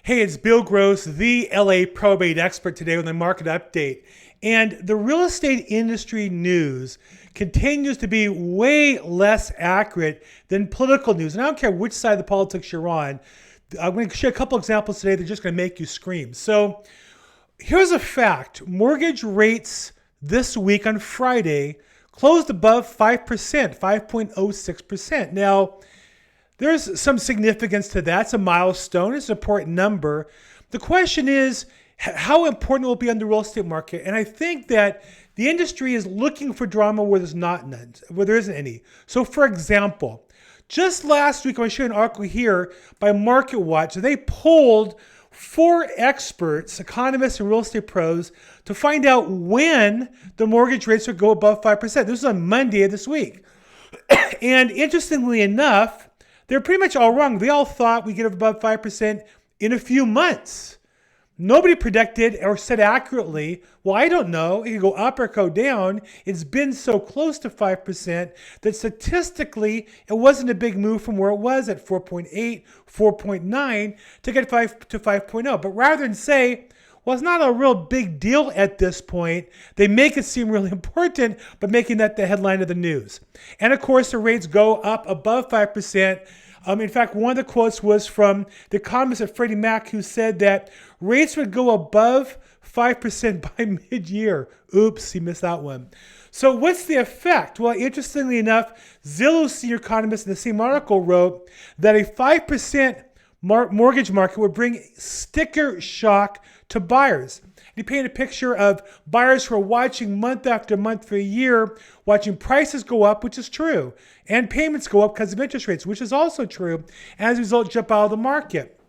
Hey, it's Bill Gross, the LA probate expert today with a market update. And the real estate industry news continues to be way less accurate than political news. And I don't care which side of the politics you're on. I'm going to share a couple examples today that are just going to make you scream. So here's a fact. Mortgage rates this week on Friday closed above 5%, 5.06%. Now, there's some significance to that. It's a milestone. It's an important number. The question is, how important will it be on the real estate market? And I think that the industry is looking for drama where there's not none, where there isn't any. So for example, just last week, I want to share an article here by MarketWatch. They polled 4 experts, economists and real estate pros, to find out when the mortgage rates would go above 5%. This was on Monday of this week. And interestingly enough, they're pretty much all wrong. They all thought we'd get above 5% in a few months. Nobody predicted or said accurately, well, I don't know, it could go up or go down. It's been so close to 5% that statistically, it wasn't a big move from where it was at 4.8, 4.9 to get 5 to 5.0. But rather than say, well, it's not a real big deal at this point, they make it seem really important, but making that the headline of the news. And of course, the rates go up above 5%. In fact, one of the quotes was from the economist at Freddie Mac, who said that rates would go above 5% by mid-year. Oops, he missed that one. So what's the effect? Well, interestingly enough, Zillow senior economist in the same article wrote that a 5% mortgage market would bring sticker shock to buyers. He painted a picture of buyers who are watching month after month for a year, watching prices go up, which is true, and payments go up because of interest rates, which is also true, and as a result, jump out of the market.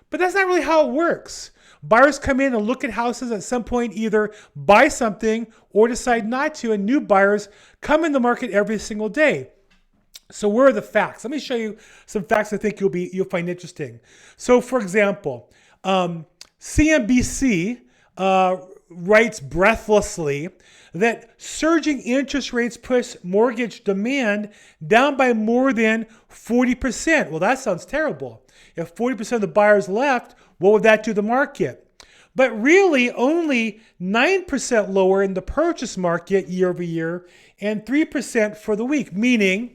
But that's not really how it works. Buyers come in and look at houses at some point, either buy something or decide not to, and new buyers come in the market every single day. So where are the facts? Let me show you some facts I think you'll find interesting. So for example, CNBC writes breathlessly that surging interest rates push mortgage demand down by more than 40%. Well, that sounds terrible. If 40% of the buyers left, what would that do to the market? But really only 9% lower in the purchase market year over year and 3% for the week, meaning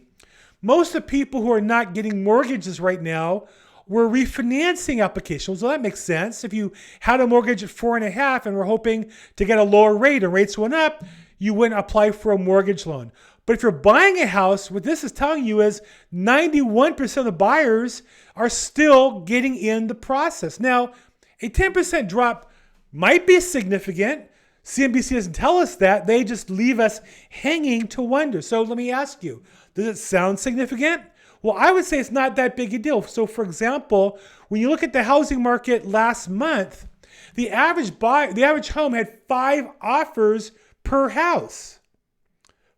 most of the people who are not getting mortgages right now were refinancing applications. Well, that makes sense. If you had a mortgage at 4.5 and were hoping to get a lower rate and rates went up, you wouldn't apply for a mortgage loan. But if you're buying a house, what this is telling you is 91% of the buyers are still getting in the process. Now, a 10% drop might be significant. CNBC doesn't tell us that. They just leave us hanging to wonder. So let me ask you, does it sound significant? Well, I would say it's not that big a deal. So for example, when you look at the housing market last month, the average home had 5 offers per house.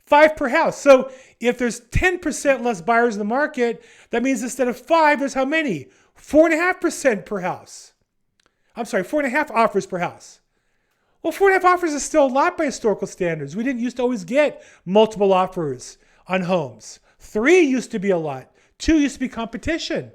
5 per house. So if there's 10% less buyers in the market, that means instead of 5, there's how many? 4.5% per house. 4.5 offers per house. Well, 4.5 offers is still a lot by historical standards. We didn't used to always get multiple offers on homes. 3 used to be a lot. 2 used to be competition.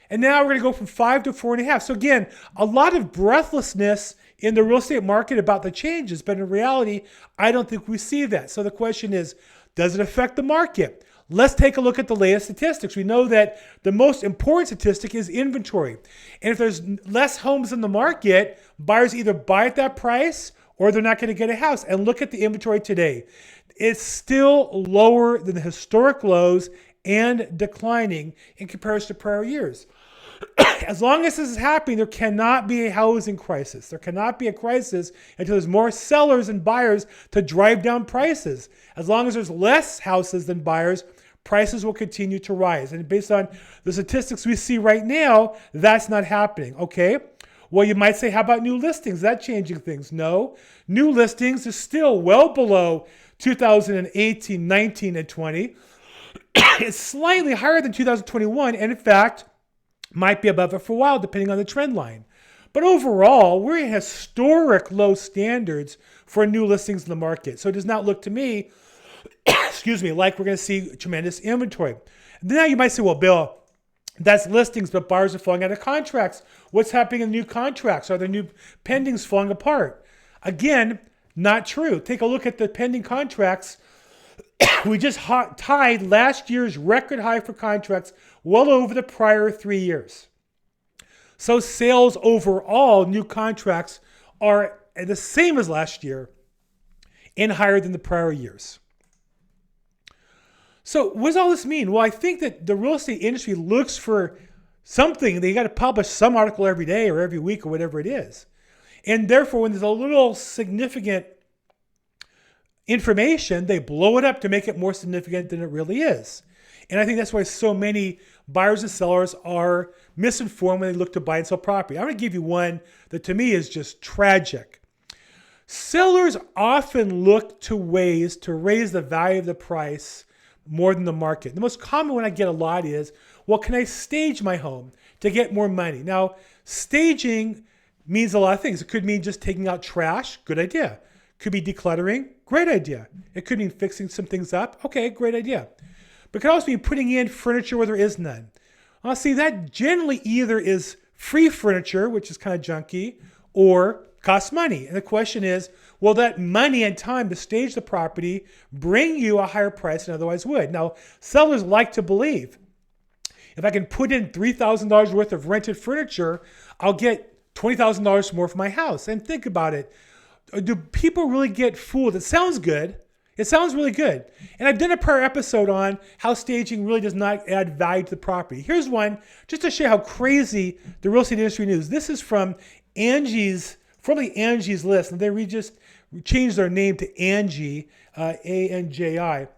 And now we're going to go from 5 to 4.5. So again, a lot of breathlessness in the real estate market about the changes, but in reality, I don't think we see that. So the question is, does it affect the market? Let's take a look at the latest statistics. We know that the most important statistic is inventory. And if there's less homes in the market, buyers either buy at that price or they're not going to get a house. And look at the inventory today. It's still lower than the historic lows and declining in comparison to prior years. As long as this is happening, there cannot be a housing crisis. There cannot be a crisis until there's more sellers and buyers to drive down prices. As long as there's less houses than buyers, prices will continue to rise. And based on the statistics we see right now, that's not happening. Okay? Well, you might say, how about new listings? Is that changing things? No. New listings are still well below 2018, 19, and 20. It's slightly higher than 2021, and in fact, might be above it for a while, depending on the trend line. But overall, we're at historic low standards for new listings in the market. So it does not look to me, like we're going to see tremendous inventory. Now you might say, well, Bill, That's listings, but buyers are falling out of contracts. What's happening in new contracts? Are there new pendings falling apart? Again, not true. Take a look at the pending contracts. We just tied last year's record high for contracts well over the prior 3 years. So sales overall, new contracts, are the same as last year and higher than the prior years. So what does all this mean? Well, I think that the real estate industry looks for something. They got to publish some article every day or every week or whatever it is. And therefore, when there's a little significant information, they blow it up to make it more significant than it really is. And I think that's why so many buyers and sellers are misinformed when they look to buy and sell property. I'm going to give you one that to me is just tragic. Sellers often look to ways to raise the value of the price more than the market. The most common one I get a lot is, well, can I stage my home to get more money? Now, staging means a lot of things. It could mean just taking out trash. Good idea. Could be decluttering. Great idea. It could mean fixing some things up. Okay, great idea. But it could also mean putting in furniture where there is none. See, that generally either is free furniture, which is kind of junky, or costs money. And the question is, will that money and time to stage the property bring you a higher price than otherwise would? Now, sellers like to believe if I can put in $3,000 worth of rented furniture, I'll get $20,000 more for my house. And think about it. Do people really get fooled? It sounds good. It sounds really good. And I've done a prior episode on how staging really does not add value to the property. Here's one just to show how crazy the real estate industry is. This is from Angie's List. And they just changed their name to Angie, A-N-J-I.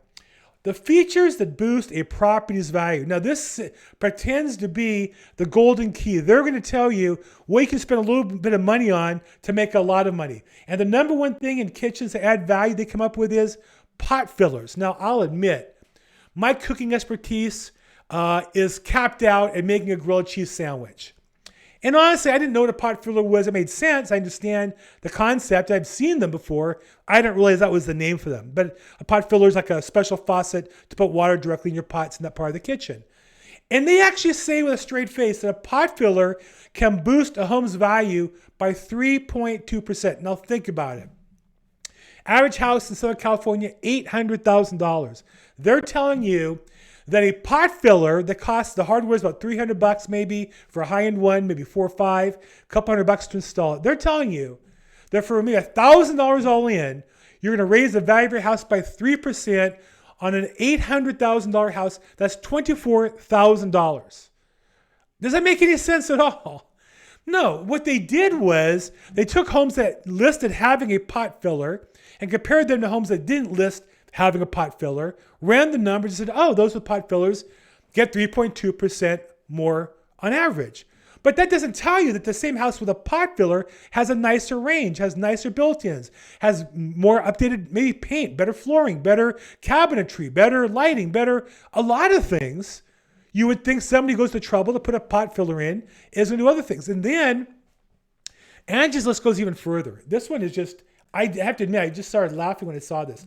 The features that boost a property's value. Now, this pretends to be the golden key. They're going to tell you what you can spend a little bit of money on to make a lot of money. And the number one thing in kitchens to add value they come up with is pot fillers. Now, I'll admit, my cooking expertise is capped out at making a grilled cheese sandwich. And honestly, I didn't know what a pot filler was. It made sense. I understand the concept. I've seen them before. I didn't realize that was the name for them. But a pot filler is like a special faucet to put water directly in your pots in that part of the kitchen. And they actually say with a straight face that a pot filler can boost a home's value by 3.2%. Now think about it. Average house in Southern California, $800,000. They're telling you that a pot filler that costs, the hardware is about $300 maybe for a high-end one, maybe $4 or $5, a couple $100 to install it. They're telling you that for me, $1,000 all in, you're going to raise the value of your house by 3% on an $800,000 house. That's $24,000. Does that make any sense at all? No. What they did was they took homes that listed having a pot filler and compared them to homes that didn't list having a pot filler, ran the numbers and said, oh, those with pot fillers get 3.2% more on average. But that doesn't tell you that the same house with a pot filler has a nicer range, has nicer built-ins, has more updated maybe paint, better flooring, better cabinetry, better lighting, better a lot of things. You would think somebody goes to trouble to put a pot filler in is going to do other things. And then Angie's List goes even further. This one is just, I have to admit, I just started laughing when I saw this.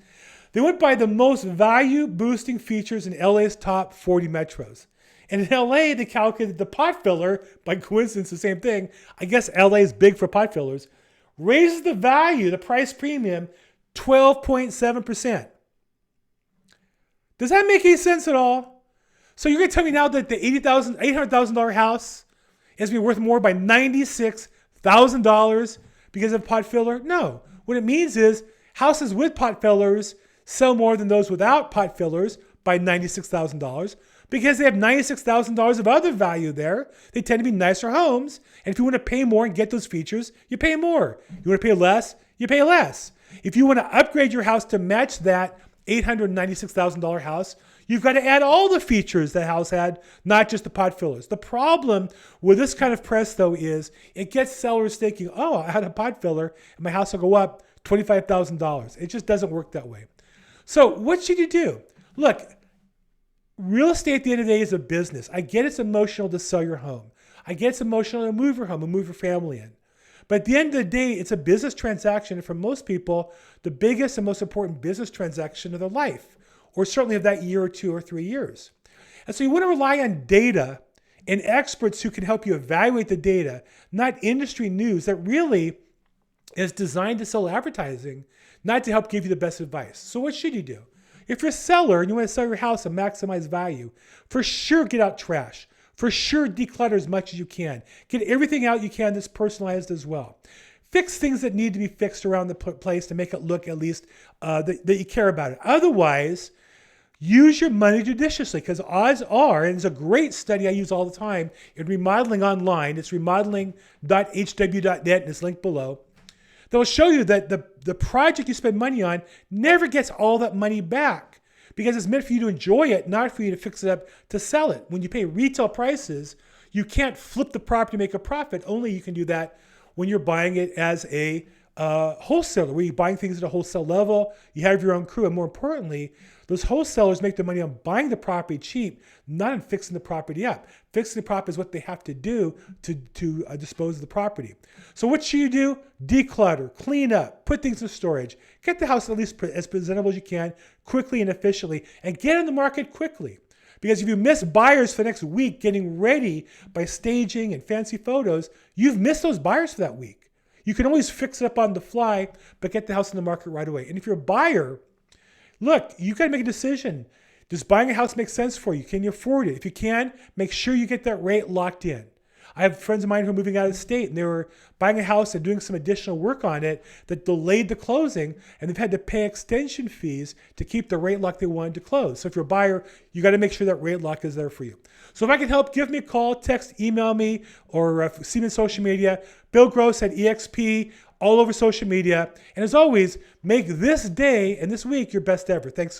They went by the most value-boosting features in LA's top 40 metros. And in LA, they calculated the pot filler, by coincidence, the same thing. I guess LA is big for pot fillers. Raises the value, the price premium, 12.7%. Does that make any sense at all? So you're going to tell me now that the $800,000 house is going to be worth more by $96,000 because of pot filler? No. What it means is houses with pot fillers sell more than those without pot fillers by $96,000 because they have $96,000 of other value there. They tend to be nicer homes. And if you want to pay more and get those features, you pay more. You want to pay less, you pay less. If you want to upgrade your house to match that $896,000 house, you've got to add all the features that house had, not just the pot fillers. The problem with this kind of press, though, is it gets sellers thinking, oh, I had a pot filler and my house will go up $25,000. It just doesn't work that way. So what should you do? Look, real estate at the end of the day is a business. I get it's emotional to sell your home. I get it's emotional to move your home and move your family in. But at the end of the day, it's a business transaction. And for most people, the biggest and most important business transaction of their life, or certainly of that year or 2 or 3 years. And so you want to rely on data and experts who can help you evaluate the data, not industry news that really is designed to sell advertising, not to help give you the best advice. So what should you do? If you're a seller and you want to sell your house and maximize value, for sure get out trash. For sure declutter as much as you can. Get everything out you can that's personalized as well. Fix things that need to be fixed around the place to make it look at least that you care about it. Otherwise, use your money judiciously, because odds are, and it's a great study I use all the time in remodeling online. It's remodeling.hw.net and it's linked below. They'll show you that the project you spend money on never gets all that money back, because it's meant for you to enjoy it, not for you to fix it up to sell it. When you pay retail prices, you can't flip the property to make a profit. Only you can do that when you're buying it as a wholesaler, where you're buying things at a wholesale level, you have your own crew, and more importantly, those wholesalers make their money on buying the property cheap, not on fixing the property up. Fixing the property is what they have to do to dispose of the property. So what should you do? Declutter, clean up, put things in storage, get the house at least as presentable as you can, quickly and efficiently, and get on the market quickly. Because if you miss buyers for the next week getting ready by staging and fancy photos, you've missed those buyers for that week. You can always fix it up on the fly, but get the house in the market right away. And if you're a buyer, look, you got to make a decision. Does buying a house make sense for you? Can you afford it? If you can, make sure you get that rate locked in. I have friends of mine who are moving out of state, and they were buying a house and doing some additional work on it that delayed the closing, and they've had to pay extension fees to keep the rate lock they wanted to close. So if you're a buyer, you got to make sure that rate lock is there for you. So if I can help, give me a call, text, email me, or see me on social media. Bill Gross at EXP, all over social media. And as always, make this day and this week your best ever. Thanks.